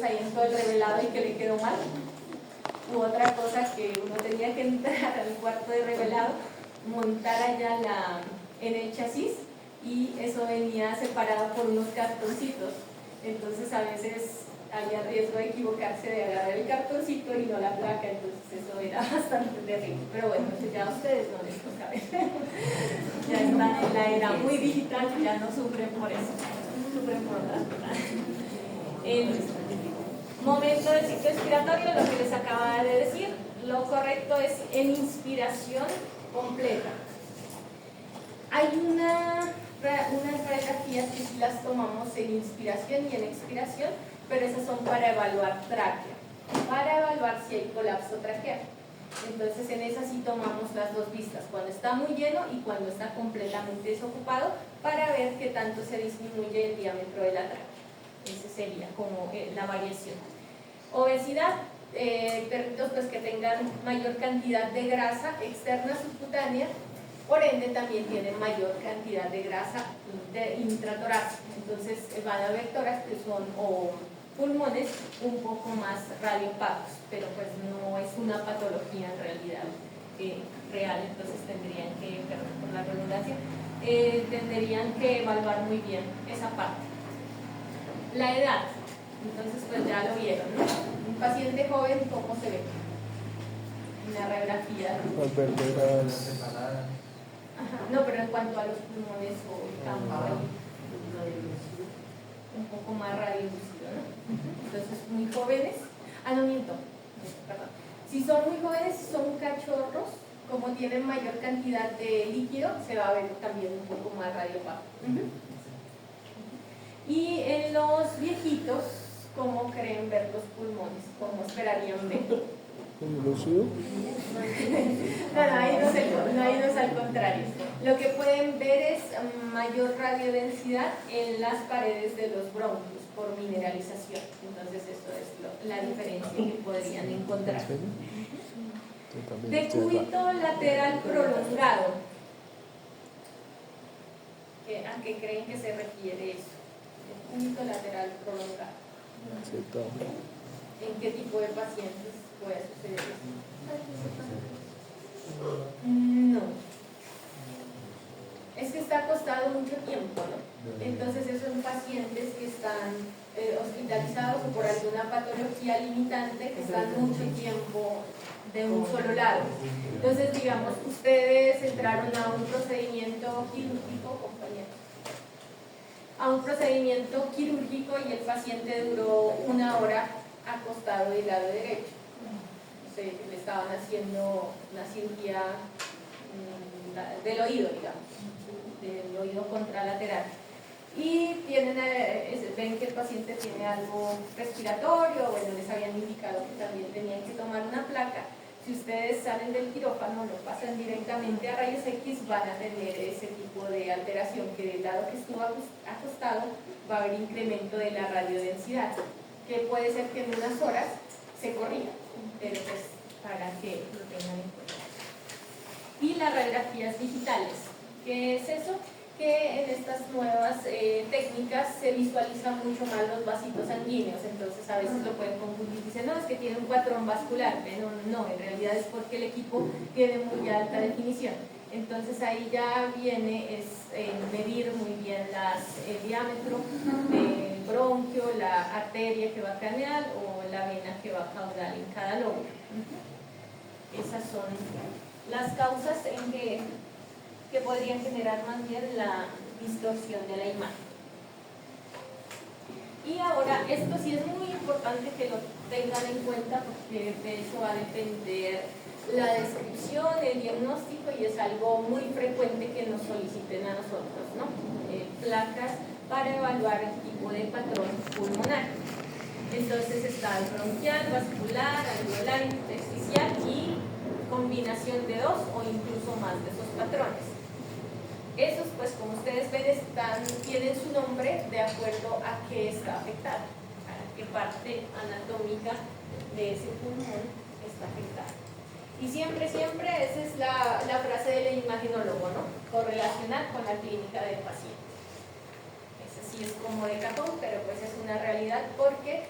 ahí en todo el revelado y que le quedó mal. U otra cosa que uno tenía que entrar al cuarto de revelado, montar allá en el chasis, y eso venía separado por unos cartoncitos. Entonces a veces había riesgo de equivocarse, de agarrar el cartoncito y no la placa, entonces eso era bastante terrible. Pero bueno, eso ya a ustedes no les toca ver. Ya están en la era muy digital, ya no sufren por eso, sufren por otras cosas. El momento del ciclo expiratorio, lo que les acababa de decir, lo correcto es en inspiración completa. Hay unas radiografías que sí las tomamos en inspiración y en expiración, pero esas son para evaluar tráquea, para evaluar si hay colapso traqueal. Entonces en esas sí tomamos las dos vistas, cuando está muy lleno y cuando está completamente desocupado, para ver qué tanto se disminuye el diámetro de la tráquea. Ese sería como la variación. Obesidad, perritos pues que tengan mayor cantidad de grasa externa subcutánea, por ende también tienen mayor cantidad de grasa intratorácica. Entonces van a haber tórax que son o pulmones un poco más radiopagos, pero pues no es una patología en realidad real, entonces tendrían que, perdón por la redundancia, tendrían que evaluar muy bien esa parte. La edad, entonces pues ya lo vieron, ¿no? Un paciente joven, ¿cómo se ve? Una radiografía. Las vertebras. Ajá, no, pero en cuanto a los pulmones o el campo, un poco más radiolúcido, ¿no? Entonces, muy jóvenes, no miento, perdón. Si son muy jóvenes, si son cachorros, como tienen mayor cantidad de líquido, se va a ver también un poco más radiopaco. Y en los viejitos, ¿cómo creen ver los pulmones? ¿Cómo esperarían ver? ¿Lúcido? No, ahí no es al contrario. Lo que pueden ver es mayor radiodensidad en las paredes de los bronquios por mineralización. Entonces esto es la diferencia que podrían encontrar. Decúbito lateral prolongado. ¿A qué creen que se refiere eso? Decúbito lateral prolongado. ¿En qué tipo de pacientes puede suceder eso? No. Es que está acostado mucho tiempo, ¿no? Entonces esos son pacientes que están hospitalizados o por alguna patología limitante, que están mucho tiempo de un solo lado. Entonces, digamos, ustedes entraron a un procedimiento quirúrgico, compañeros, a un procedimiento quirúrgico y el paciente duró 1 hora acostado del lado derecho. Le estaban haciendo una cirugía del oído, digamos, del oído contralateral. Y ven que el paciente tiene algo respiratorio, bueno, les habían indicado que también tenían que tomar una placa. Si ustedes salen del quirófano, lo pasan directamente a rayos X, van a tener ese tipo de alteración, que dado que estuvo acostado, va a haber incremento de la radiodensidad, que puede ser que en unas horas se corrija, pero pues para que lo tengan en cuenta. Y las radiografías digitales, ¿qué es eso? Que en estas nuevas técnicas se visualizan mucho más los vasitos sanguíneos, entonces a veces lo pueden confundir, dicen, no, es que tiene un patrón vascular, pero no, en realidad es porque el equipo tiene muy alta definición. Entonces ahí ya viene medir muy bien el diámetro del bronquio, la arteria que va craneal o la vena que va caudal en cada lóbulo. Esas son las causas que podrían generar más bien la distorsión de la imagen. Y ahora, esto sí es muy importante que lo tengan en cuenta, porque de eso va a depender la descripción, el diagnóstico, y es algo muy frecuente que nos soliciten a nosotros, ¿no? Placas para evaluar el tipo de patrón pulmonar. Entonces está el bronquial, vascular, alveolar, intersticial y combinación de 2 o incluso más de esos patrones. Esos, pues como ustedes ven, tienen su nombre de acuerdo a qué está afectado, a qué parte anatómica de ese pulmón está afectada. Y siempre, esa es la frase del imaginólogo, ¿no? Correlacionar con la clínica del paciente. Ese sí es como de cajón, pero pues es una realidad, porque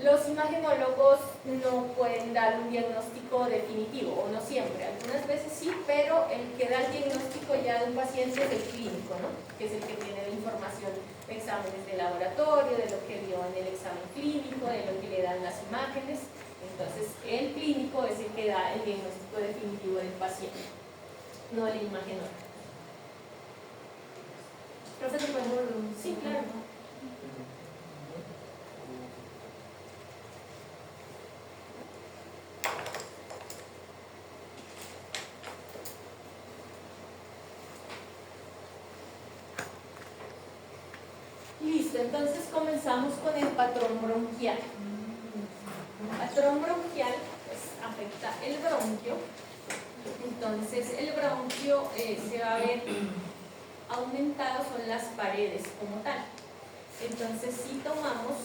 Los imagenólogos no pueden dar un diagnóstico definitivo, o no siempre, algunas veces sí, pero el que da el diagnóstico ya de un paciente es el clínico, ¿no? Que es el que tiene la información de exámenes de laboratorio, de lo que vio en el examen clínico, de lo que le dan las imágenes. Entonces, el clínico es el que da el diagnóstico definitivo del paciente, no el imagenólogo. Profesor, por favor. Sí, claro. Listo, entonces comenzamos con el patrón bronquial. El patrón bronquial pues, afecta el bronquio. Entonces el bronquio se va a ver aumentado, son las paredes como tal. Entonces si tomamos,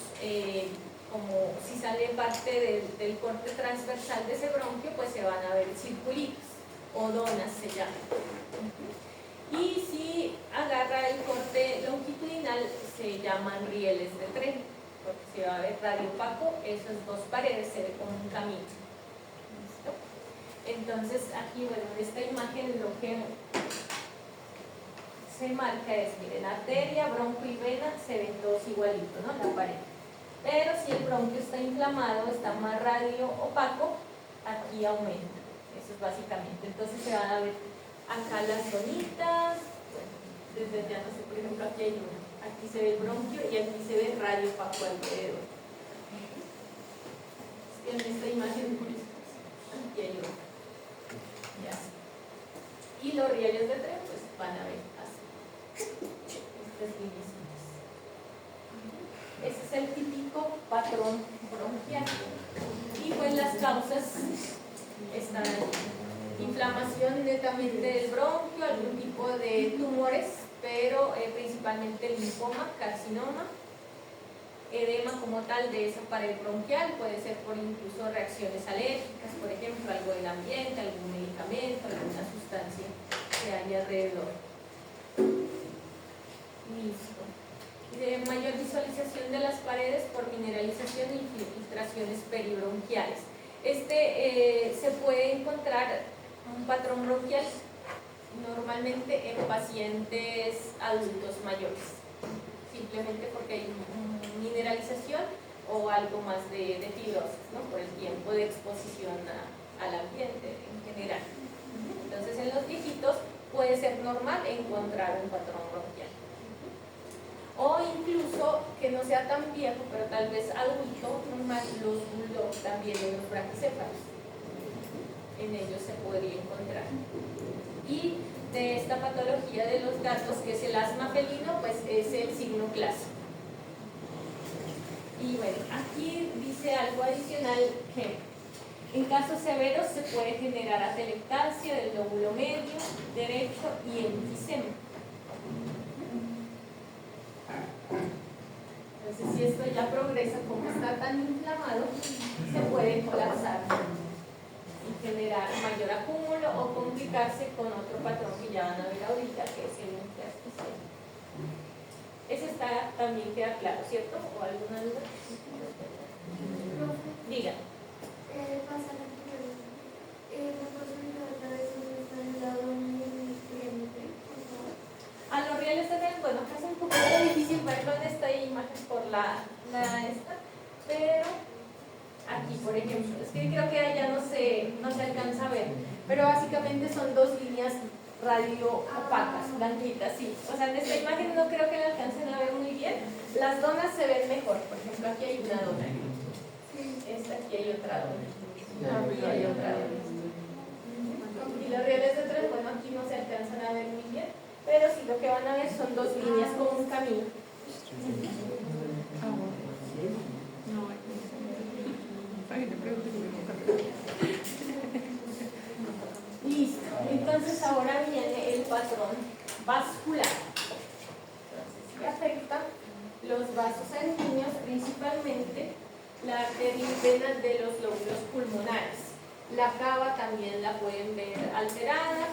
como si sale parte del corte transversal de ese bronquio, pues se van a ver circulitos o donas se llaman. Y si agarra el corte longitudinal, se llaman rieles de tren, porque se va a ver radio opaco, esas dos paredes se ve como un camino. ¿Listo? Entonces aquí, bueno, en esta imagen lo que se marca es, miren, arteria, bronco y vena se ven todos igualitos, ¿no? La pared. Pero si el bronquio está inflamado, está más radio opaco, aquí aumenta. Eso es básicamente. Entonces se van a ver acá las zonitas, bueno, desde ya no sé, por ejemplo aquí hay una, aquí se ve el bronquio y aquí se ve radio opaco alrededor. Es que en esta imagen, aquí hay una. Ya. Y los rieles de tren, pues van a ver así, estas líneas. Ese es el típico patrón bronquial. Y pues las causas están aquí. Inflamación netamente del bronquio, algún tipo de tumores, pero principalmente linfoma, carcinoma, edema como tal de esa pared bronquial, puede ser por incluso reacciones alérgicas, por ejemplo, algo del ambiente, algún medicamento, alguna sustancia que hay alrededor. Listo. De mayor visualización de las paredes por mineralización y infiltraciones peribronquiales. Se puede encontrar un patrón bronquial normalmente en pacientes adultos mayores, simplemente porque hay mineralización o algo más de fibrosis, ¿no? Por el tiempo de exposición al ambiente en general. Entonces en los viejitos puede ser normal encontrar un patrón bronquial. O incluso que no sea tan viejo, pero tal vez adulto, normal, los bulldogs también en los braquicéfalos. En ellos se podría encontrar. Y de esta patología de los gatos, que es el asma felino, pues es el signo clásico. Y bueno, aquí dice algo adicional que en casos severos se puede generar atelectasia del lóbulo medio, derecho y enfisema. Entonces, si esto ya progresa, como está tan inflamado, se puede colapsar y generar mayor acúmulo o complicarse con otro patrón que ya van a ver ahorita, que es el intersticial. Ese está, también queda claro, ¿cierto? ¿O alguna duda? Diga. A los rieles de tren, bueno, acá es un poquito difícil verlo en esta imagen por esta, pero aquí, por ejemplo, es que creo que allá no se alcanza a ver, pero básicamente son dos líneas radio opacas, blanquitas, sí. O sea, en esta imagen no creo que la alcancen a ver muy bien. Las donas se ven mejor, por ejemplo, aquí hay una dona. Aquí hay otra dona. Aquí hay otra dona. Y los rieles de tren, bueno, aquí no se alcanzan a ver muy bien, pero sí lo que van a ver son dos líneas como un camino. Listo, entonces ahora viene el patrón vascular. Entonces, ¿qué afecta? Los vasos sanguíneos, principalmente la arteria y vena de los lóbulos pulmonares. La cava también la pueden ver alterada.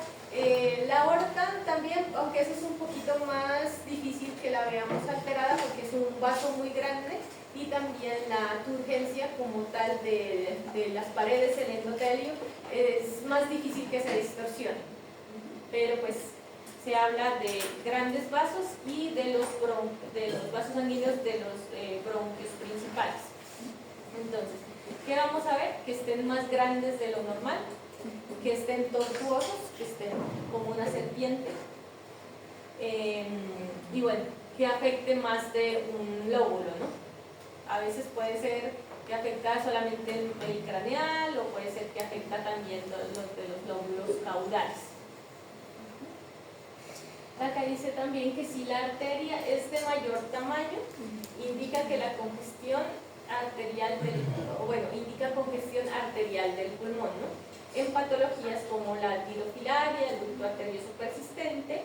La aorta también, aunque eso es un poquito más difícil que la veamos alterada porque es un vaso muy grande, y también la turgencia como tal de las paredes, el endotelio, es más difícil que se distorsione. Pero pues se habla de grandes vasos y de los vasos sanguíneos de los bronquios principales. Entonces, ¿qué vamos a ver? Que estén más grandes de lo normal, que estén tortuosos, que estén como una serpiente, y bueno, que afecte más de un lóbulo, ¿no? A veces puede ser que afecta solamente el craneal, o puede ser que afecta también los de los lóbulos caudales. Acá dice también que si la arteria es de mayor tamaño, indica que la congestión arterial indica congestión arterial del pulmón, ¿no? En patologías como la tirofilaria, el ducto arterioso persistente,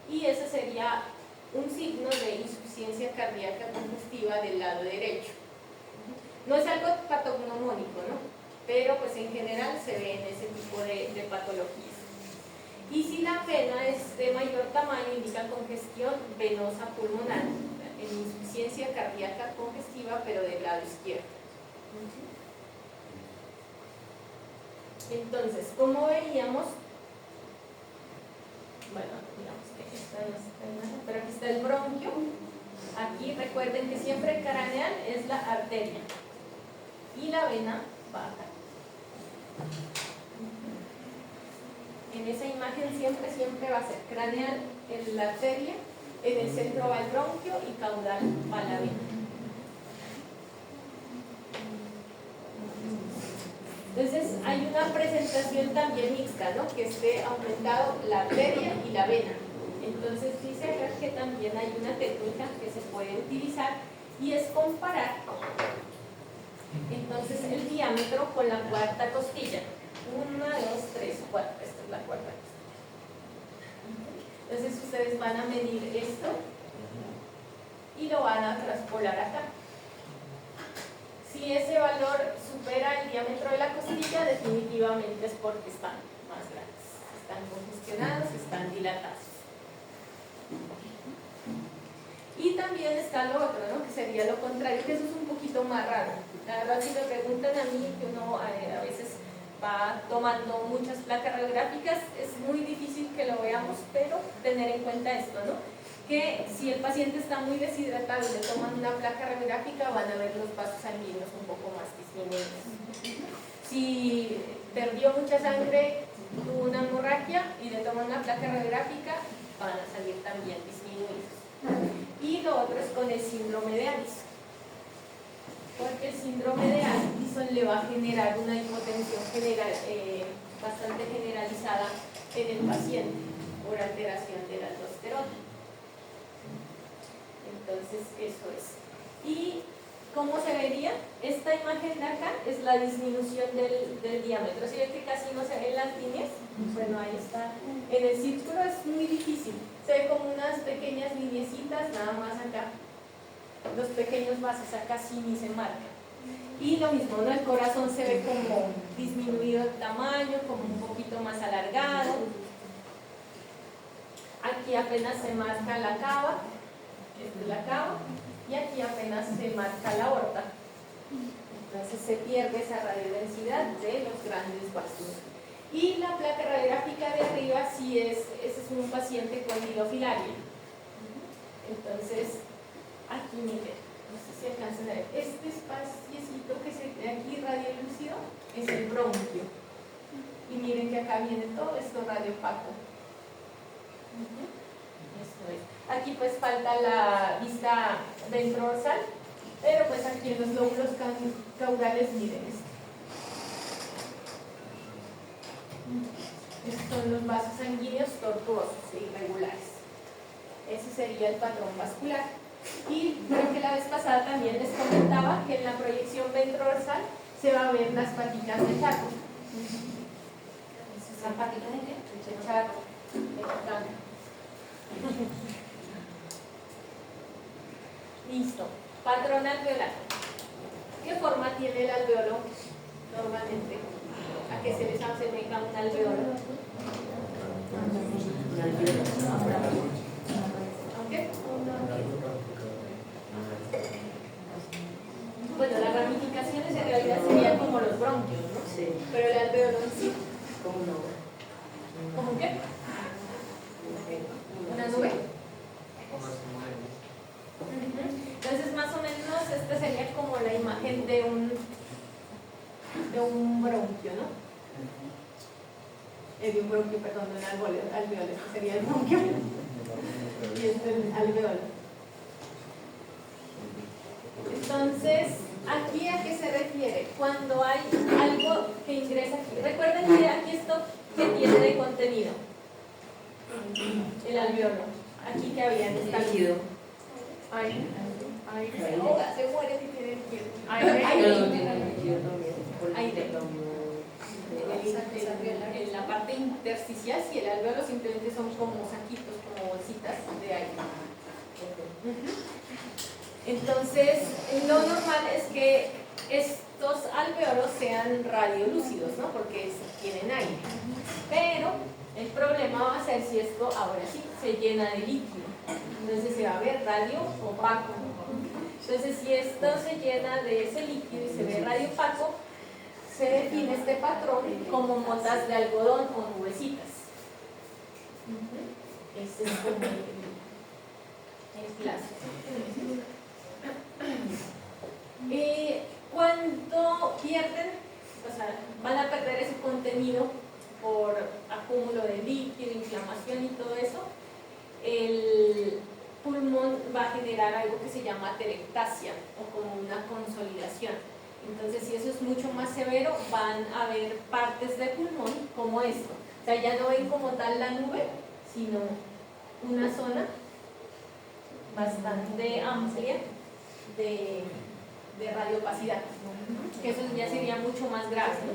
y eso sería un signo de insuficiencia cardíaca congestiva del lado derecho. No es algo patognomónico, ¿no? Pero pues en general se ve en ese tipo de patologías. Y si la vena es de mayor tamaño, indica congestión venosa pulmonar, en insuficiencia cardíaca congestiva, pero del lado izquierdo. Entonces, como veíamos, bueno, digamos que esta no está en nada, pero aquí está el bronquio. Aquí recuerden que siempre el craneal es la arteria y la vena va acá. En esa imagen siempre va a ser craneal en la arteria, en el centro va el bronquio y caudal va la vena. Entonces hay una presentación también mixta, ¿no? Que esté aumentado la arteria y la vena. Entonces dice acá que también hay una técnica que se puede utilizar y es comparar entonces el diámetro con la cuarta costilla. 1, 2, 3, 4. Esta es la cuarta costilla. Entonces ustedes van a medir esto y lo van a traspolar acá. Si ese valor supera el diámetro de la costilla, definitivamente es porque están más grandes, están congestionados, están dilatados. Y también está lo otro, ¿no? Que sería lo contrario, que eso es un poquito más raro. La verdad, si me preguntan a mí, que uno a veces va tomando muchas placas radiográficas, es muy difícil que lo veamos, pero tener en cuenta esto, ¿no? Que si el paciente está muy deshidratado y le toman una placa radiográfica, van a ver los vasos sanguíneos un poco más disminuidos. Si perdió mucha sangre, tuvo una hemorragia y le toman una placa radiográfica, van a salir también disminuidos. Y lo otro es con el síndrome de Addison, porque el síndrome de Addison le va a generar una hipotensión bastante generalizada en el paciente por alteración de la aldosterona. Entonces eso es. ¿Y cómo se vería? Esta imagen de acá es la disminución del diámetro. ¿Sí ven que casi no se ven las líneas? Bueno, ahí está. En el círculo es muy difícil. Se ve como unas pequeñas lineecitas nada más acá. Los pequeños vasos acá sí ni se marcan. Y lo mismo, ¿no? El corazón se ve como disminuido el tamaño, como un poquito más alargado. Aquí apenas se marca la cava. Esta es la cava, y aquí apenas se marca la aorta. Entonces se pierde esa radiodensidad de los grandes vasos. Y la placa radiográfica de arriba sí ese es un paciente con tirofilaria. Entonces, aquí miren, no sé si alcanzan a ver, este espaciecito que se ve aquí radiolúcido es el bronquio. Y miren que acá viene todo esto radiopaco. Esto es. Aquí pues falta la vista ventrodorsal, pero pues aquí en los lóbulos caudales miren esto. Estos son los vasos sanguíneos tortuosos e irregulares. Ese sería el patrón vascular. Y creo que la vez pasada también les comentaba que en la proyección ventrodorsal se va a ver las patitas de charco. ¿Esas patitas de qué? De charco. Listo. Patrón alveolar. ¿Qué forma tiene el alveolo normalmente? ¿A qué se les asemeja un alveolo? ¿Aunque? Bueno, las ramificaciones en realidad bronquio, ¿no? Sí. Pero el alveolo en sí, ¿Cómo no? ¿cómo qué? ¿Una nube? Entonces, más o menos, esta sería como la imagen de un bronquio, ¿no? De un bronquio, perdón, de un alveolo, este sería el bronquio. Y este es el alveolo. Entonces, ¿aquí a qué se refiere? Cuando hay algo que ingresa aquí. Recuerden que aquí esto que tiene de contenido. El alveolo. Aquí que había en esta Líquido. Aire. Se ahoga, se muere si tiene líquido. Pero no tiene líquido también. Aire. En la parte intersticial, si el alveolo simplemente son como saquitos, como bolsitas de aire. Entonces, lo normal es que estos alveolos sean radiolúcidos, ¿no? Porque tienen aire. Pero el problema va a ser si esto ahora sí se llena de líquido. Entonces se va a ver radio opaco. Entonces, si esto se llena de ese líquido y se ve radio opaco, se define este patrón como motas de algodón o nubecitas. Este es como el clásico. Cuando pierden, o sea, van a perder ese contenido por acúmulo de líquido, inflamación y todo eso, el pulmón va a generar algo que se llama atelectasia o como una consolidación. Entonces, si eso es mucho más severo, van a haber partes de pulmón como esto. O sea, ya no ven como tal la nube, sino una zona bastante amplia de radiopacidad, que eso ya sería mucho más grave, ¿no?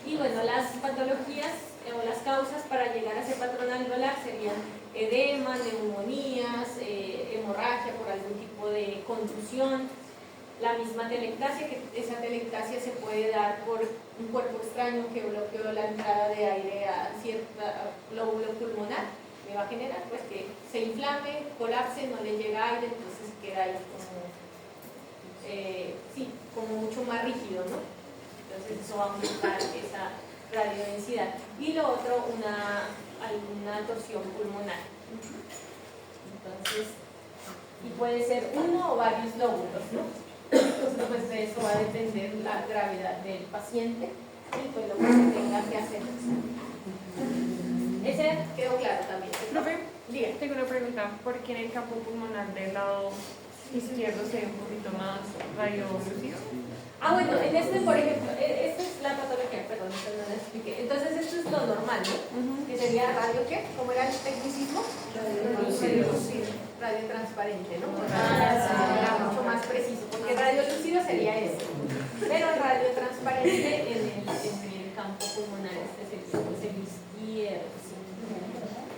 Y bueno, las patologías o las causas para llegar a ese patrón alveolar serían edema, neumonías, hemorragia por algún tipo de contusión, la misma atelectasia, que esa atelectasia se puede dar por un cuerpo extraño que bloqueó la entrada de aire a cierto lóbulo pulmonar, me va a generar pues que se inflame, colapse, no le llega aire, entonces queda ahí como mucho más rígido, ¿no? Entonces eso va a aumentar esa radiodensidad. Y lo otro, alguna torsión pulmonar. Entonces, y puede ser uno o varios lóbulos, ¿no? Entonces, pues de eso va a depender la gravedad del paciente y pues lo que se tenga que hacer. Ese quedó claro también. Profe, Diga. tengo una pregunta. ¿Por qué en el campo pulmonar del lado izquierdo se ve un poquito más radiolúcido? Bueno, en este, por ejemplo, esta es la patología, perdón, no la expliqué. Entonces, esto es lo normal, ¿no? Que sería radio, ¿qué? ¿Cómo era el tecnicismo? Radio transparente, ¿no? Era mucho más preciso, porque radio lúcido sería este. Pero el radio transparente en el campo pulmonar, este es el izquierdo.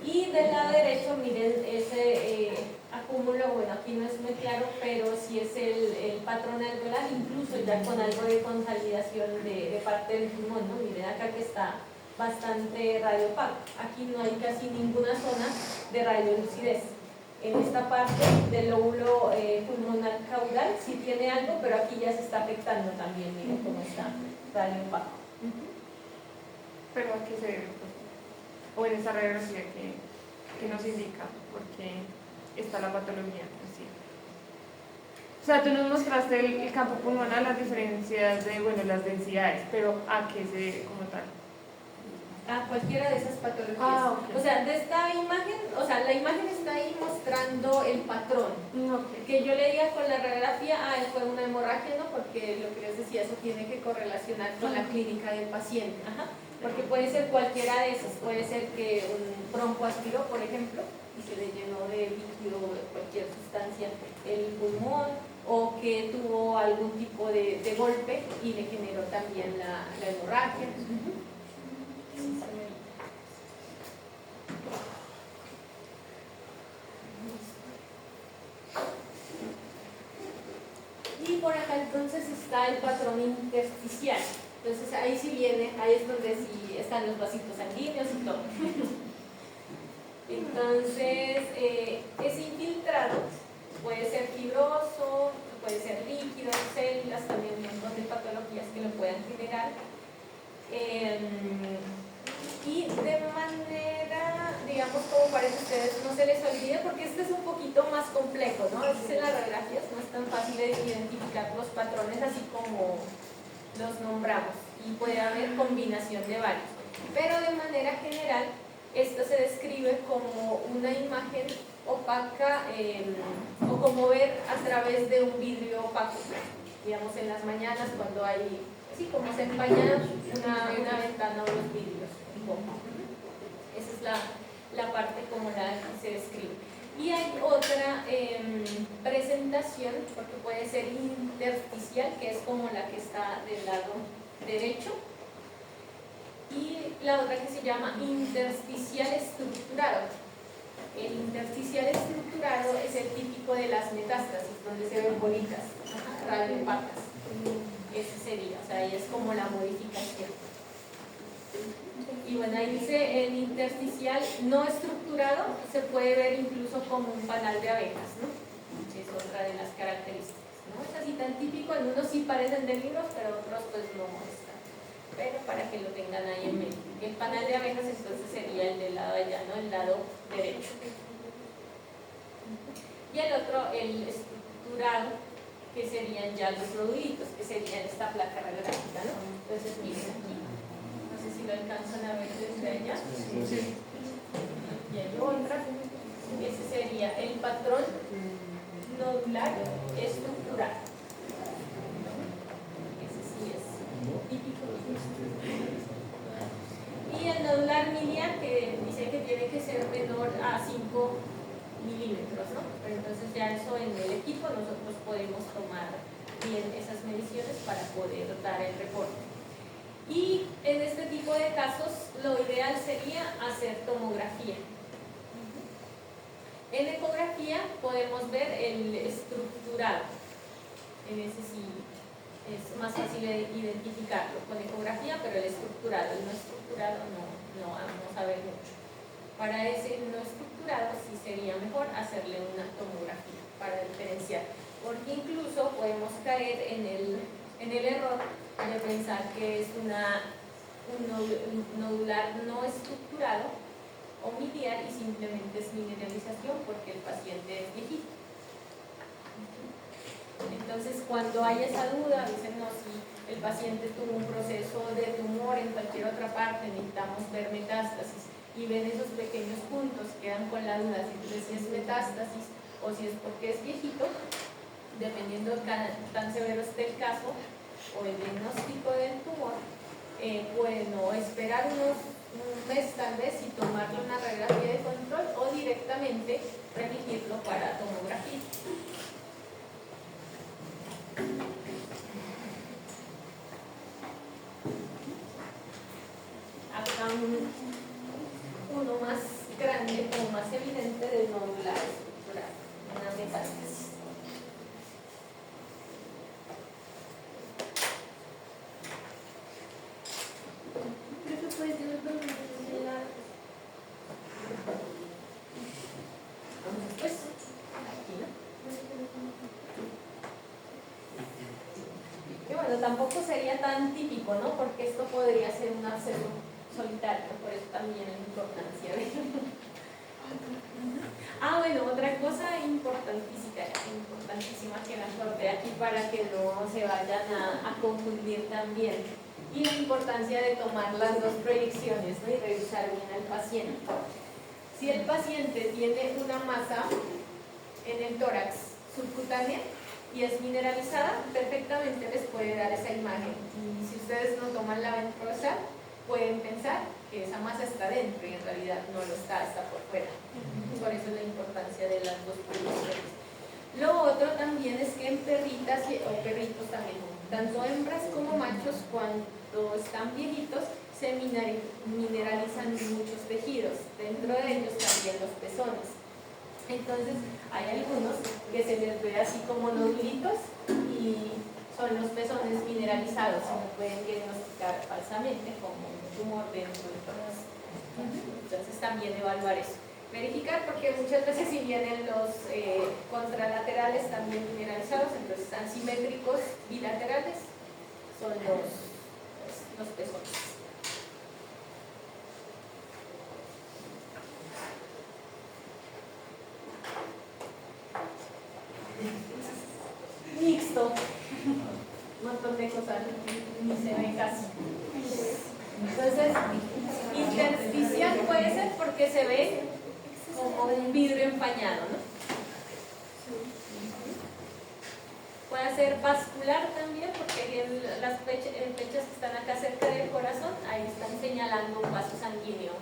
Y del lado derecho, miren, ese acúmulo, bueno, aquí no es muy claro, pero sí es el patrón alveolar, incluso ya con algo de consolidación de parte del pulmón, ¿no? Miren acá que está bastante radiopaco. Aquí no hay casi ninguna zona de radiolucidez. En esta parte del lóbulo pulmonar caudal sí tiene algo, pero aquí ya se está afectando también, miren cómo está radiopaco. ¿Pero a qué se debe? O en esa radiografía que nos indica por qué está la patología. Sí. O sea, tú nos mostraste el campo pulmonar, las diferencias de, bueno, las densidades, pero ¿a qué se debe como tal? A cualquiera de esas patologías. Okay. O sea, de esta imagen, o sea, la imagen está ahí mostrando el patrón. Okay. Que yo le diga con la radiografía, fue una hemorragia, ¿no? Porque lo que les decía, eso tiene que correlacionar con la clínica del paciente. Ajá. Porque puede ser cualquiera de esas, puede ser que un bronco aspiró, por ejemplo, y se le llenó de líquido o de cualquier sustancia el pulmón, o que tuvo algún tipo de golpe y le generó también la hemorragia. Y por acá entonces está el patrón intersticial. Entonces ahí sí viene, ahí es donde sí están los vasitos sanguíneos y todo. Entonces, ese infiltrado puede ser fibroso, puede ser líquido, no sé, células, también un montón de patologías que lo puedan generar. Y de manera, digamos, como para que ustedes no se les olvide, porque este es un poquito más complejo, ¿no? A veces en las radiografías no es tan fácil de identificar los patrones así como los nombramos, y puede haber combinación de varios. Pero de manera general, esto se describe como una imagen opaca o como ver a través de un vidrio opaco, digamos en las mañanas cuando hay, así como se empaña una ventana o los vidrios. Esa es la parte como la que se describe. Y hay otra presentación, porque puede ser intersticial, que es como la que está del lado derecho, y la otra que se llama intersticial estructurado. El intersticial estructurado es el típico de las metástasis, donde se ven bolitas, radiopatas. Ese sería, o sea, ahí es como la modificación. Y bueno, ahí dice el intersticial no estructurado, se puede ver incluso como un panal de abejas, ¿no? Es otra de las características, ¿no? Es así tan típico, algunos sí parecen de libros, pero otros pues no están. Pero para que lo tengan ahí en mente. El panal de abejas entonces sería el del lado allá, ¿no? El lado derecho. Y el otro, el estructurado, que serían ya los nodulitos, que serían esta placa radiográfica, ¿no? Entonces miren aquí. No sé si lo alcanzan a ver desde allá. Sí. Y hay otra. Ese sería el patrón nodular estructural. Ese sí es típico. Y el nodular miliar, que dice que tiene que ser menor a 5 milímetros, ¿no? Pero entonces ya eso en el equipo nosotros podemos tomar bien esas mediciones para poder dar el reporte. Y en este tipo de casos lo ideal sería hacer tomografía. En ecografía podemos ver el estructurado. En ese sí es más fácil de identificarlo con ecografía, pero el estructurado, el no estructurado no vamos a ver mucho. Para ese no estructurado sí sería mejor hacerle una tomografía para diferenciar, porque incluso podemos caer en el error de pensar que es un nodular no estructurado o miliar y simplemente es mineralización porque el paciente es viejito. Entonces, cuando hay esa duda, dicen, no, si el paciente tuvo un proceso de tumor en cualquier otra parte, necesitamos ver metástasis, y ven esos pequeños puntos, quedan con la duda de si es metástasis o si es porque es viejito, dependiendo de tan severo esté el caso o el diagnóstico del tumor, bueno, esperar un mes tal vez y tomarle una radiografía de control o directamente remitirlo para tomografía. Acá uno más grande, como más evidente del nodular estructural, una metástasis. Creo que puedes tener pues, aquí, ¿no? Y bueno, tampoco sería tan típico, ¿no? Porque esto podría ser un absceso solitario, por eso también la importancia de bueno, otra cosa importantísima que la corté aquí para que no se vayan a confundir también, y la importancia de tomar las dos proyecciones, ¿no? Y revisar bien al paciente. Si el paciente tiene una masa en el tórax subcutánea y es mineralizada, perfectamente les puede dar esa imagen, y si ustedes no toman la ventrosa, pueden pensar que esa masa está dentro y en realidad no lo está por fuera. Por eso es la importancia de las dos proyecciones. Lo otro también es que en perritas o perritos también, tanto hembras como machos, cuando están viejitos, se mineralizan muchos tejidos, dentro de ellos también los pezones. Entonces hay algunos que se les ve así como nodulitos y son los pezones mineralizados, y no pueden diagnosticar falsamente como un tumor dentro del tórax. Entonces también evaluar eso. verificar, porque muchas veces si vienen los contralaterales también mineralizados, entonces están simétricos bilaterales, son los pezones. Mixto, un montón de cosas, ni se ve casi. Entonces, intersticial puede ser porque se ve como un vidrio empañado, ¿no? Puede ser vascular también porque las flechas que están acá cerca del corazón, ahí están señalando un vaso sanguíneo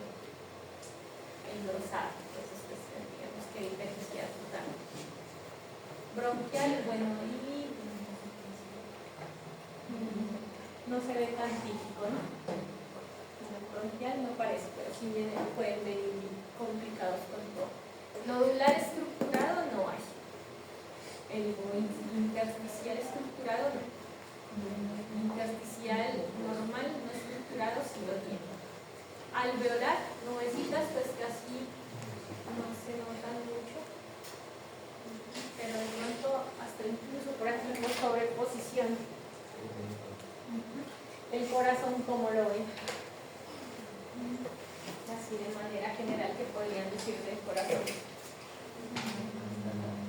engrosado. Entonces, pues, digamos que diferenciar totalmente. Bronquial, bueno, y no se ve tan típico, ¿no? Bronquial no parece, pero sí pueden venir complicados con todo. Nodular estructurado no hay. El intersticial estructurado no. Intersticial normal no estructurado sí lo tiene. Alveolar, nubecitas, pues casi no se notan mucho. Pero de pronto hasta incluso por aquí por sobreposición. El corazón, ¿cómo lo ven? Así de manera general que podrían decir del corazón.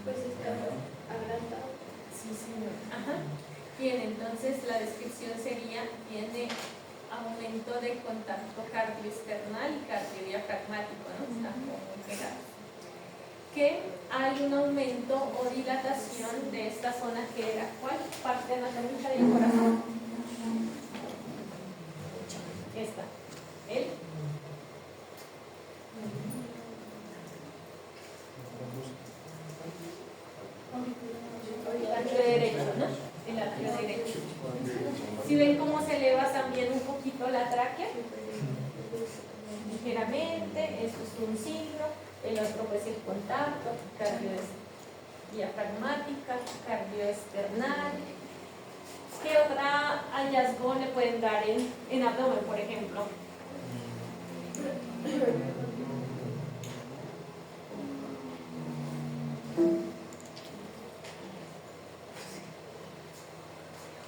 Pues está agrandado. Sí, señor. Ajá. Bien, entonces la descripción sería, tiene aumento de contacto cardioesternal y cardiodiafragmático, ¿no? Están como pegados. Que hay un aumento o dilatación de esta zona que era, ¿cuál parte anatómica del corazón? Esta. ¿El? El atrio derecho, ¿no? El atrio derecho. Si ven cómo se eleva también un poquito la tráquea, ligeramente, eso es un signo. El otro pues el contacto, cardiodiafragmática, cardioesternal. ¿Qué otro hallazgo le pueden dar en abdomen, por ejemplo?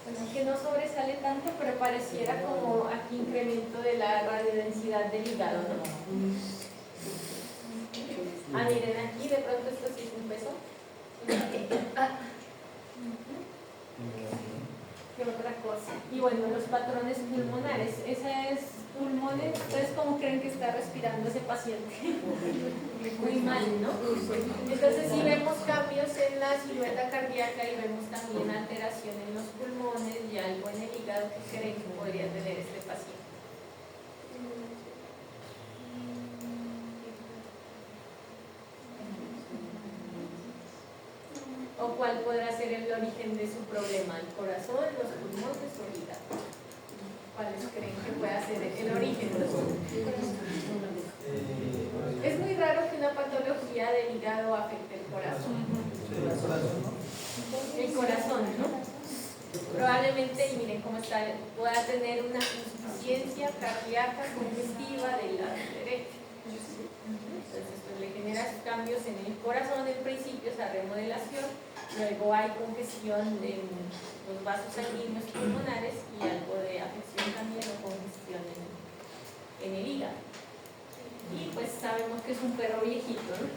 Bueno, que no sobresale tanto, pero pareciera como aquí incremento de la radiodensidad del hígado, ¿no? Ah, miren, aquí de pronto esto sí es un peso. ¿Qué otra cosa? Y bueno, los patrones pulmonares. Ese es pulmones. ¿Ustedes cómo creen que está respirando ese paciente? Muy mal, ¿no? Entonces, si vemos cambios en la silueta cardíaca y vemos también alteración en los pulmones y algo en el hígado, ¿qué creen que podría tener este paciente? ¿O cuál podrá ser el origen de su problema? ¿El corazón, los pulmones o el hígado? ¿Cuáles creen que pueda ser el origen? Es muy raro que una patología del hígado afecte el corazón. El corazón, ¿no? Probablemente, y miren cómo está, pueda tener una insuficiencia cardíaca congestiva del lado derecho. Entonces esto le genera cambios en el corazón en principio, esa remodelación, luego hay congestión en los vasos sanguíneos pulmonares y algo de afección también o congestión en el hígado. Y pues sabemos que es un perro viejito, ¿no?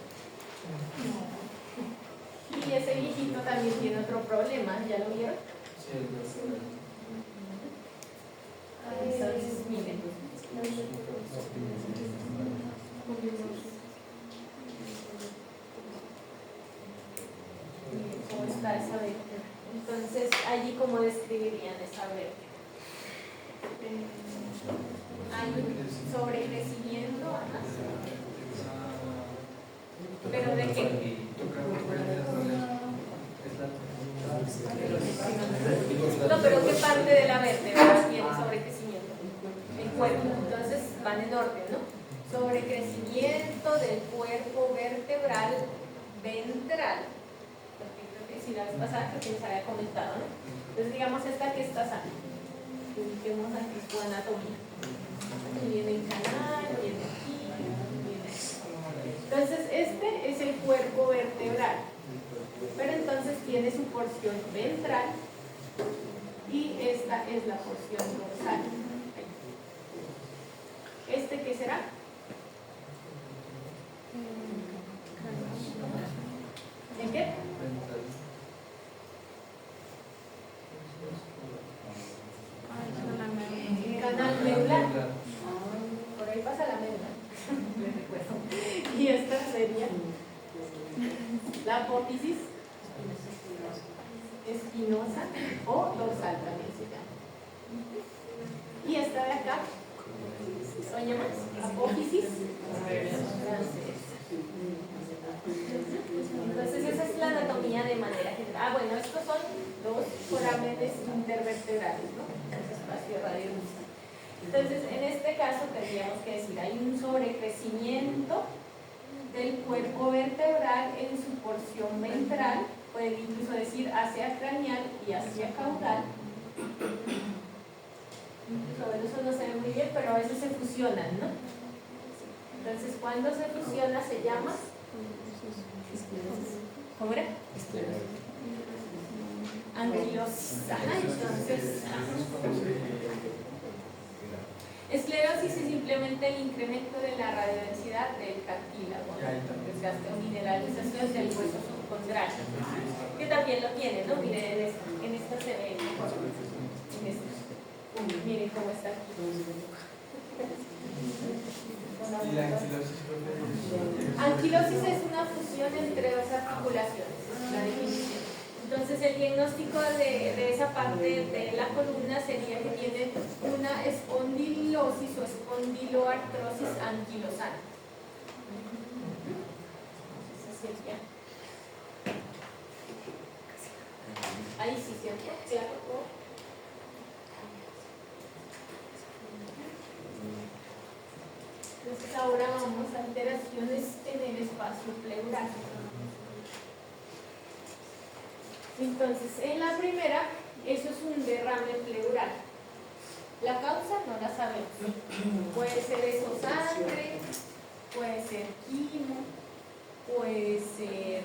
Y ese viejito también tiene otro problema, ¿ya lo vieron? Entonces, miren. ¿Cómo está esa vértebra? Entonces, allí cómo describirían esa vértebra. Hay un sobrecrecimiento, ajá. ¿Pero de qué? No, pero ¿qué parte de la vértebra tiene sobrecrecimiento? El cuerpo, entonces van en orden, ¿no? Sobrecrecimiento del cuerpo vertebral ventral. Porque creo que si la vez pasada creo que les había comentado, ¿no? Entonces digamos esta que está sana. Ubiquemos aquí su anatomía. Viene en canal, viene aquí, viene aquí. Entonces, este es el cuerpo vertebral, pero entonces tiene su porción ventral y esta es la porción dorsal. ¿Este qué será? ¿En qué? Canal medular. Por ahí pasa la médula. Les recuerdo. Y esta sería la apófisis espinosa o dorsal también se llama. Y esta de acá, ¿oye más? Apófisis transversa. Entonces esa es la anatomía de manera general. Bueno, estos son los forámenes intervertebrales, ¿no? Ese espacio radiovisual. Entonces, en este caso tendríamos que decir, hay un sobrecrecimiento del cuerpo vertebral en su porción ventral, pueden incluso decir hacia craneal y hacia caudal. Incluso, bueno, eso no se ve muy bien, pero a veces se fusionan, ¿no? Entonces, cuando se fusiona se llama... ¿Cómo era? Anquilosis. Entonces, esclerosis es simplemente el incremento de la radiodensidad del cartílago, desgaste o mineralización del hueso subcondral, que también lo tiene, ¿no? Miren, en esto se ve, en esto. Miren cómo está aquí. ¿Y la anquilosis? Anquilosis es una fusión entre dos articulaciones, es la definición. Entonces el diagnóstico de esa parte de la columna sería que tiene una espondilosis o espondiloartrosis anquilosante. Ahí sí, ¿cierto? Claro. Entonces ahora vamos a alteraciones en el espacio pleural. Entonces, en la primera, eso es un derrame pleural. La causa no la sabemos. Puede ser eso sangre, puede ser quimo, puede ser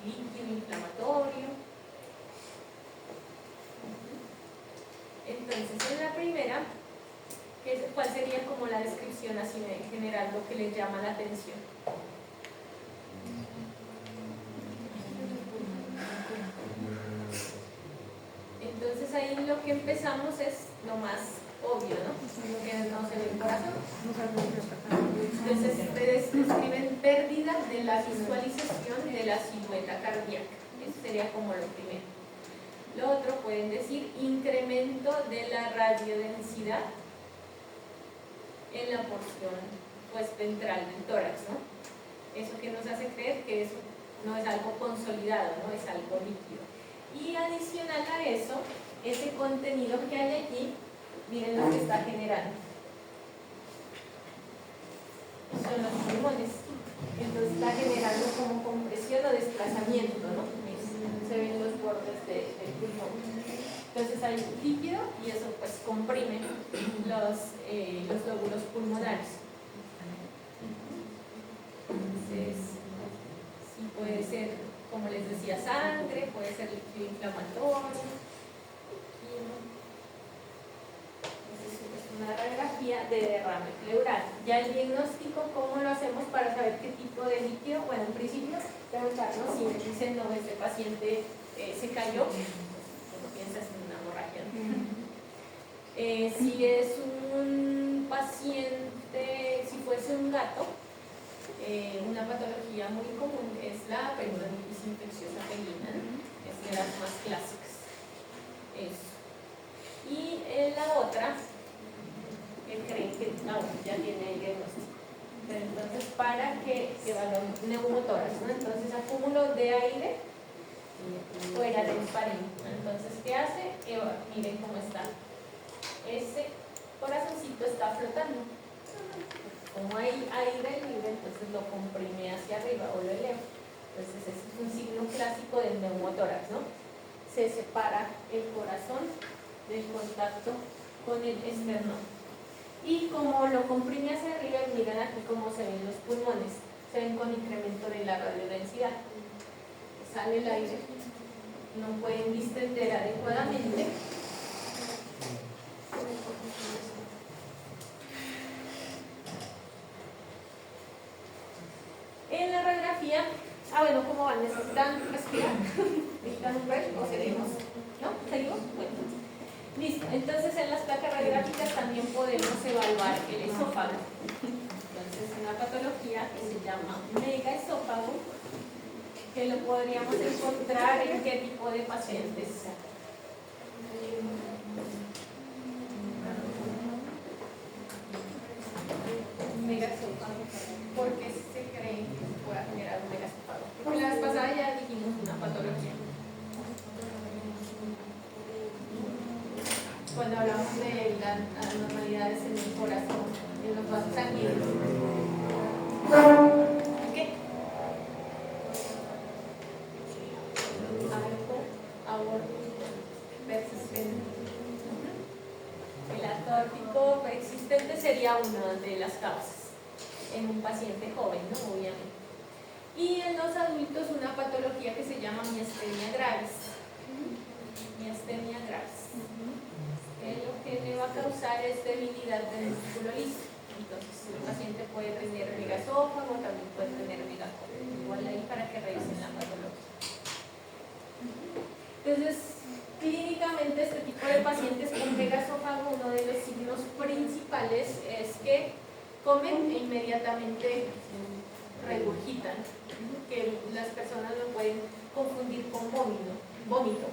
líquido inflamatorio. Entonces, en la primera, ¿cuál sería como la descripción así en general, lo que les llama la atención? Entonces ahí lo que empezamos es lo más obvio, ¿no? Lo que no se ve el corazón. Entonces ustedes describen pérdida de la visualización de la silueta cardíaca. Eso sería como lo primero. Lo otro pueden decir incremento de la radiodensidad en la porción pues ventral del tórax, ¿no? Eso que nos hace creer que eso no es algo consolidado, no es algo líquido. Y adicional a eso, ese contenido que hay allí, miren lo que está generando. Son los pulmones. Entonces está generando como compresión o desplazamiento, ¿no? Miren, se ven los bordes del pulmón. Entonces hay líquido y eso pues comprime los lóbulos pulmonares. Entonces, sí puede ser, como les decía, sangre, puede ser líquido inflamatorio. Es una radiografía de derrame pleural. Ya el diagnóstico, ¿cómo lo hacemos para saber qué tipo de líquido? Bueno, en principio, preguntarnos si me dicen, no, este paciente se cayó, como piensas en una hemorragia. Si es un paciente, si fuese un gato, una patología muy común es la peritonitis infecciosa felina, es de las más clásicas. Eso. Y la otra, que creen que ya tiene el diagnóstico. Pero entonces, para que evalúen neumotórax, ¿no? Entonces, acúmulo de aire fuera del parénquima. Entonces, ¿qué hace? Miren cómo está. Ese corazoncito está flotando. Como hay aire libre, entonces lo comprime hacia arriba o lo eleva. Entonces ese es un signo clásico del neumotórax, ¿no? Se separa el corazón del contacto con el esternón. y como lo comprime hacia arriba, miren aquí cómo se ven los pulmones, se ven con incremento de la radiodensidad. Sale el aire, no pueden distender adecuadamente. En la radiografía, bueno, ¿cómo van? ¿Necesitan respirar? ¿Necesitan un break o seguimos? ¿No? ¿Seguimos? Bueno. Listo. Entonces en las placas radiográficas también podemos evaluar el esófago. Entonces una patología que se llama megaesófago, que lo podríamos encontrar en qué tipo de pacientes. Megaesófago. ¿Por qué se cree que se pueda generar un megaesófago? Porque la vez pasada ya dijimos una patología. Cuando hablamos de las anormalidades en el corazón, en los vasos sanguíneos. ¿Qué? Aórtico persistente. El aórtico persistente sería una de las causas en un paciente joven, ¿no? Obviamente. Y en los adultos una patología que se llama miastenia gravis. Miastenia gravis. Lo que le va a causar es debilidad del músculo liso. Entonces el paciente puede tener megaesófago, también puede tener megacolon. Igual ahí para que revisen la patología. Entonces, clínicamente este tipo de pacientes con megaesófago, uno de los signos principales es que comen e inmediatamente regurgitan, que las personas lo pueden confundir con vómito,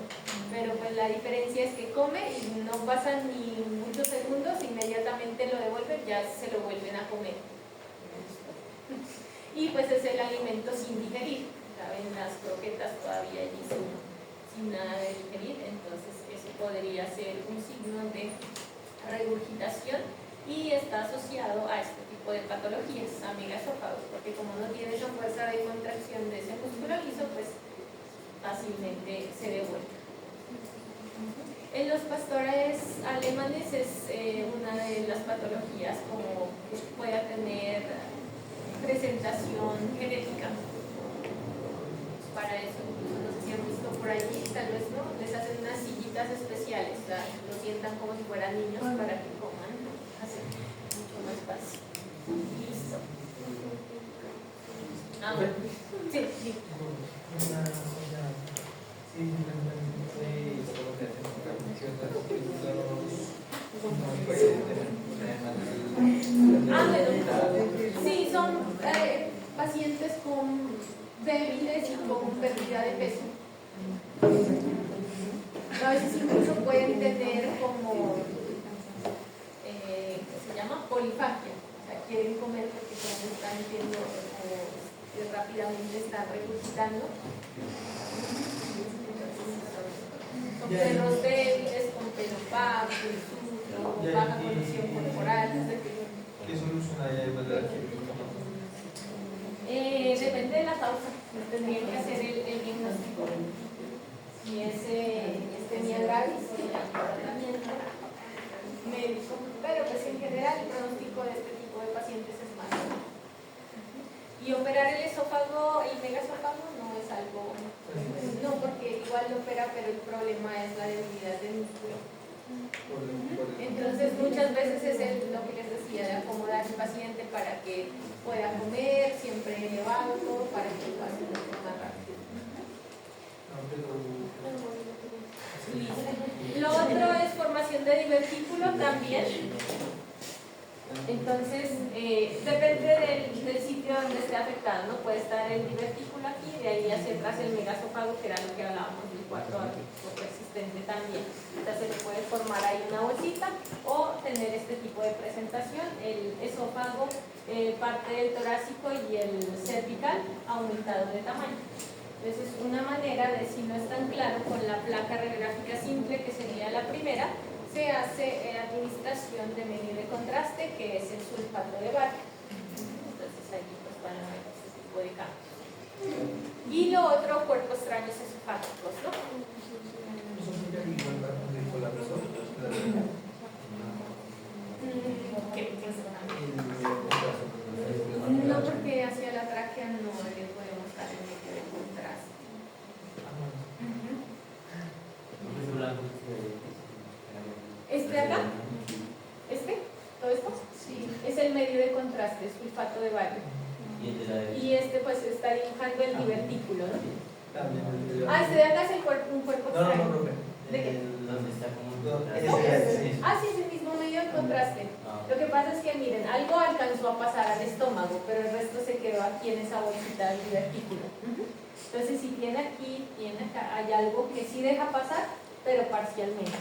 pero pues la diferencia es que come y no pasan ni muchos segundos, inmediatamente lo devuelven, ya se lo vuelven a comer. Y pues es el alimento sin digerir, saben, las croquetas todavía allí sin nada de digerir, entonces eso podría ser un signo de regurgitación y está asociado a este tipo de patologías, a megaesófagos, porque como no tiene esa fuerza de contracción de ese músculo liso, pues fácilmente se devuelve. En los pastores alemanes es una de las patologías como que pueda tener presentación genética. Para eso, no sé si han visto por allí, tal vez no, les hacen unas sillitas especiales, lo sientan como si fueran niños para que coman, así, mucho más fácil. Listo. Bueno. Sí, sí. Bueno. Sí, son pacientes débiles y con pérdida de peso. A veces incluso pueden tener como ¿qué se llama? Polifagia. O sea, quieren comer porque cuando están viendo rápidamente están regurgitando. Son pelos débiles, con pelo bajo, baja condición corporal. ¿Qué solución hay ahí para la depende de la causa. Tendrían que hacer el diagnóstico. Si es miastenia gravis, el tratamiento médico. Pero pues en general el pronóstico de este tipo de pacientes es malo. Y operar el esófago, el megaesófago, no es algo, no, porque igual lo opera, pero el problema es la debilidad del músculo. Entonces muchas veces es lo que les decía, de acomodar al paciente para que pueda comer, siempre elevado, todo para que lo pase mucho más rápido. Lo otro es formación de divertículo también. Entonces, depende del sitio donde esté afectado, ¿no? Puede estar el divertículo aquí, de ahí hacia atrás el megaesófago, que era lo que hablábamos del cuarto órtico persistente también. Entonces, se le puede formar ahí una bolsita o tener este tipo de presentación, el esófago, parte del torácico y el cervical aumentado de tamaño. Entonces, una manera de, si no es tan claro, con la placa radiográfica simple, que sería la primera, se hace administración de medio de contraste, que es el sulfato de bario. Entonces allí pues van a ver este tipo de cambios. Y lo otro, cuerpos extraños esofágicos, ¿no? ¿Qué? contraste, es sulfato de bario. Y el de la derecha. Y este pues está dibujando el divertículo, ¿no? También. Este de acá es el un cuerpo No, extraño. no, profe. ¿De qué? Donde está como un No, contraste. ese. Ah, sí, es el mismo medio de contraste. Ah. Lo que pasa es que, miren, algo alcanzó a pasar al estómago, pero el resto se quedó aquí en esa bolsita del divertículo. Entonces, si tiene aquí, tiene acá, hay algo que sí deja pasar, pero parcialmente.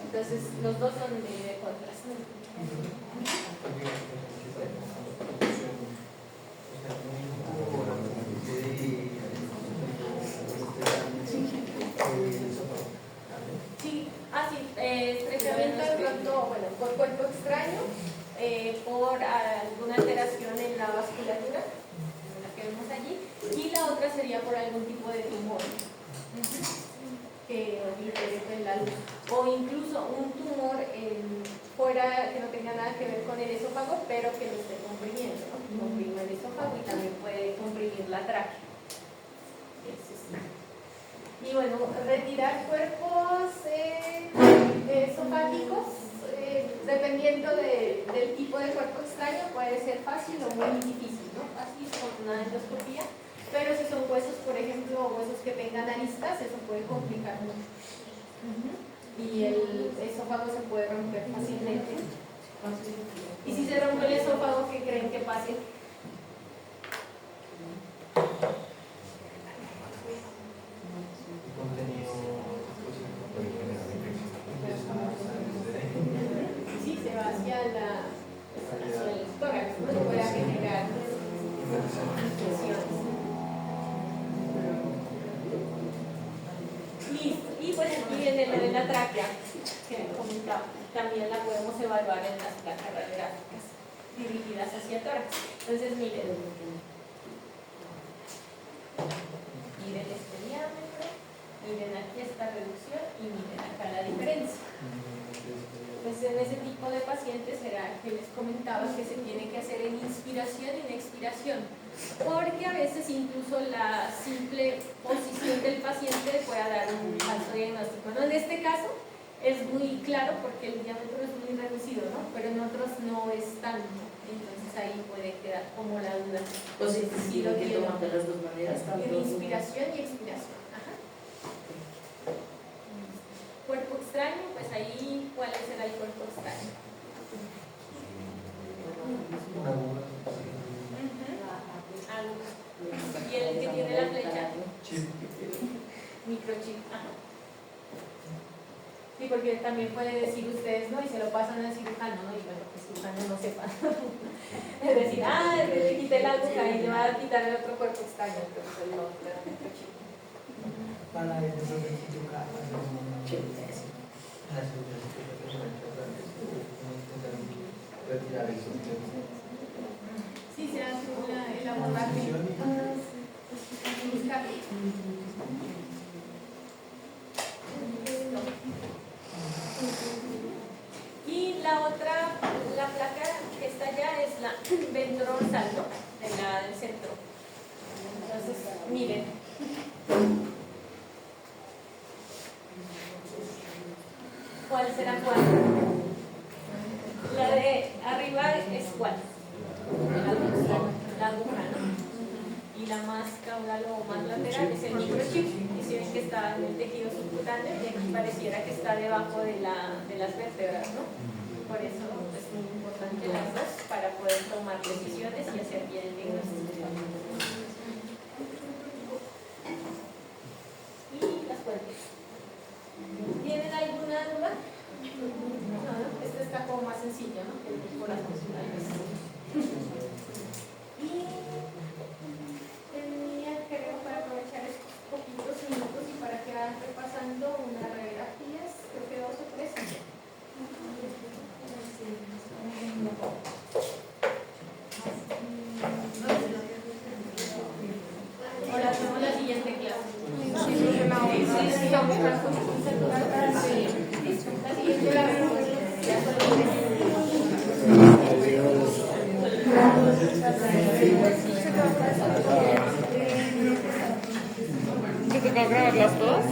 Entonces, los dos son de contraste. Sí, estrechamiento de pronto, bueno, por cuerpo extraño, por alguna alteración en la vasculatura, la que vemos allí, y la otra sería por algún tipo de tumor que interese en la luz, o incluso un tumor fuera que no tenga nada que ver con el esófago, pero que lo esté comprimiendo, ¿no? Comprime el esófago y también puede comprimir la tráquea. Ese sí. Y bueno, retirar cuerpos esofágicos, dependiendo del tipo de cuerpo extraño, puede ser fácil o muy difícil, ¿no? Fácil con una endoscopía, pero si son huesos, por ejemplo, huesos que tengan aristas, eso puede complicar mucho. Y el esófago se puede romper fácilmente. Y si se rompe el esófago, ¿qué creen que pase? Sí, se va hacia el tórax, ¿no? Se puede generar infecciones. Listo. Y pues aquí viene lo de la tráquea, que comentaba. También la podemos evaluar en las placas radiográficas dirigidas hacia el tórax. Entonces, miren este diámetro, miren aquí esta reducción y miren acá la diferencia. Pues en ese tipo de pacientes será que les comentaba que se tiene que hacer en inspiración y en expiración, porque a veces incluso la simple posición del paciente pueda dar un falso diagnóstico, ¿no? En este caso es muy claro porque el diámetro es muy reducido, ¿no? Pero en otros no es tanto, entonces ahí puede quedar como la duda. Pues sí, lo que toman de las dos maneras, En inspiración y expiración. Ajá. Cuerpo extraño, pues ahí, ¿cuál será el cuerpo extraño? Aguja. Y el que tiene la flecha, microchip. Ajá. Sí, porque también puede decir ustedes, ¿no? Y se lo pasan al cirujano, ¿no? Y bueno, pues el cirujano no sepa. Es decir, le quité la aguja y le va a quitar el otro cuerpo extraño, pero pues el otro era microchip. Para eso se necesita retirar eso. Sí, se hace el abordaje. Buscar. Y la otra, la placa que está allá es la ventrodorsal, ¿no? Del centro. Entonces, miren. ¿Cuál será cuál? La de arriba es cuál? La aguja, ¿no? Y la más caudal o más lateral es el microchip. Y si ven que está en el tejido subcutáneo y aquí pareciera que está debajo de las vértebras, ¿no? Por eso es muy importante las dos para poder tomar decisiones y hacer bien el diagnóstico. Y las puertas. ¿Tienen alguna duda? No, esta está como más sencilla, ¿no? Que el corazón. Y tenía, creo, para aprovechar estos poquitos minutos y para que vayan repasando unas radiografías, creo que 2 o 3. Ahora hacemos la siguiente clase. Sí, vamos a la siguiente la vemos. Ya solo ¿Te toca grabar las dos?